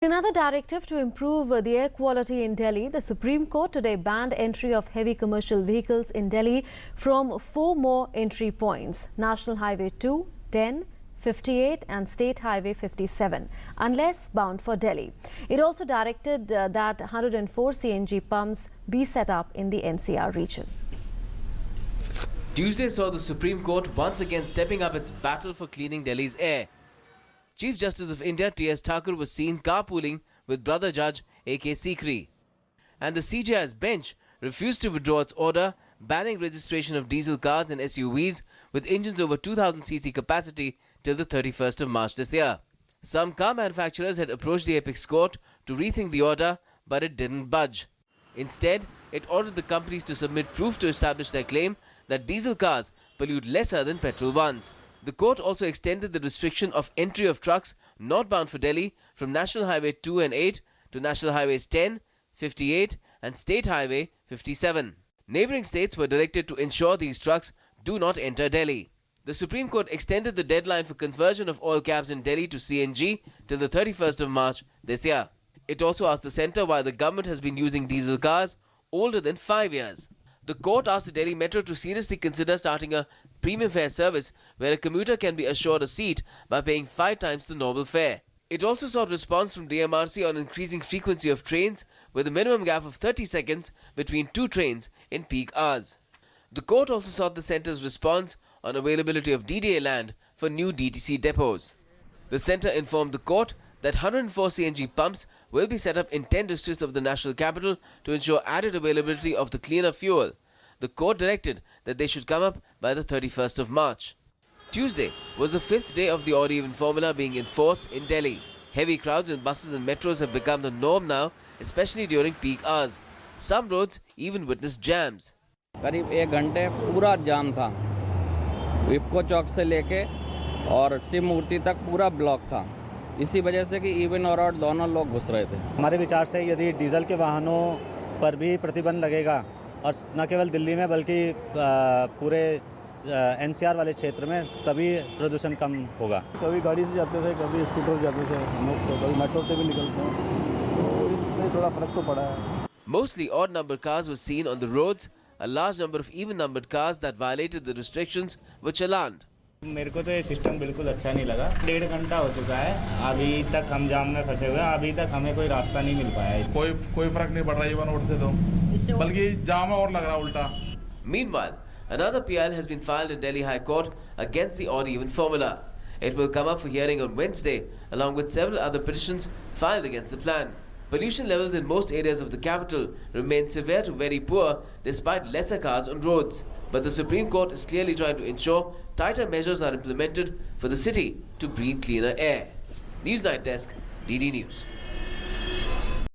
Another directive to improve the air quality in Delhi, the Supreme Court today banned entry of heavy commercial vehicles in Delhi from 4 more entry points: National Highway 2, 10, 58 and State Highway 57, unless bound for Delhi. It also directed that 104 CNG pumps be set up in the NCR region. Tuesday saw the Supreme Court once again stepping up its battle for cleaning Delhi's air. Chief Justice of India T.S. Thakur was seen carpooling with brother judge A.K. Sikri. And the CJI's bench refused to withdraw its order banning registration of diesel cars and SUVs with engines over 2000cc capacity till the 31st of March this year. Some car manufacturers had approached the apex court to rethink the order, but it didn't budge. Instead, it ordered the companies to submit proof to establish their claim that diesel cars pollute lesser than petrol ones. The court also extended the restriction of entry of trucks not bound for Delhi from National Highway 2 and 8 to National Highways 10, 58 and State Highway 57. Neighbouring states were directed to ensure these trucks do not enter Delhi. The Supreme Court extended the deadline for conversion of oil cabs in Delhi to CNG till the 31st of March this year. It also asked the centre why the government has been using diesel cars older than 5 years. The court asked the Delhi Metro to seriously consider starting a premium fare service where a commuter can be assured a seat by paying 5 times the normal fare. It also sought response from DMRC on increasing frequency of trains with a minimum gap of 30 seconds between 2 trains in peak hours. The court also sought the centre's response on availability of DDA land for new DTC depots. The centre informed the court that 104 CNG pumps will be set up in 10 districts of the national capital to ensure added availability of the cleaner fuel. The court directed that they should come up by the 31st of March. Tuesday was the 5th day of the odd-even formula being in force in Delhi. Heavy crowds in buses and metros have become the norm now, especially during peak hours. Some roads even witnessed jams. करीब 1 घंटे पूरा जाम था। विप्को चौक से लेके और शिव मूर्ति तक पूरा block था। इसी वजह से कि इवन और आउट दोनों लोग घुस रहे थे। हमारे विचार से यदि डीजल के वाहनों पर भी प्रतिबंध लगेगा और न केवल दिल्ली में बल्कि पूरे एनसीआर वाले क्षेत्र में, तभी प्रदूषण कम होगा। कभी गाड़ी से जाते थे, कभी स्कूटर से जाते थे, हम लोग तो कभी मेट्रो से भी निकलते हैं, तो इससे थोड़ा फर्क तो पड़ा है। Mostly odd-numbered cars were seen on the roads. A large number of even-numbered cars that violated the restrictions were challaned. मेरे को तो ये सिस्टम बिल्कुल अच्छा नहीं लगा। 1.5 घंटा हो चुका है, अभी तक हम जाम में फंसे हुए हैं, अभी तक हमें कोई रास्ता नहीं मिल पाया है। कोई फर्क नहीं पड़ रहा है रोड से, तो बल्कि जाम और लग रहा उल्टा। Meanwhile, another PL has been filed in Delhi High Court against the odd-even formula. It will come up for hearing on Wednesday, along with several other petitions filed against the plan. Pollution levels in most areas of the capital remain severe to very poor despite lesser cars on roads. But the Supreme Court is clearly trying to ensure tighter measures are implemented for the city to breathe cleaner air. News Night Desk, DD News.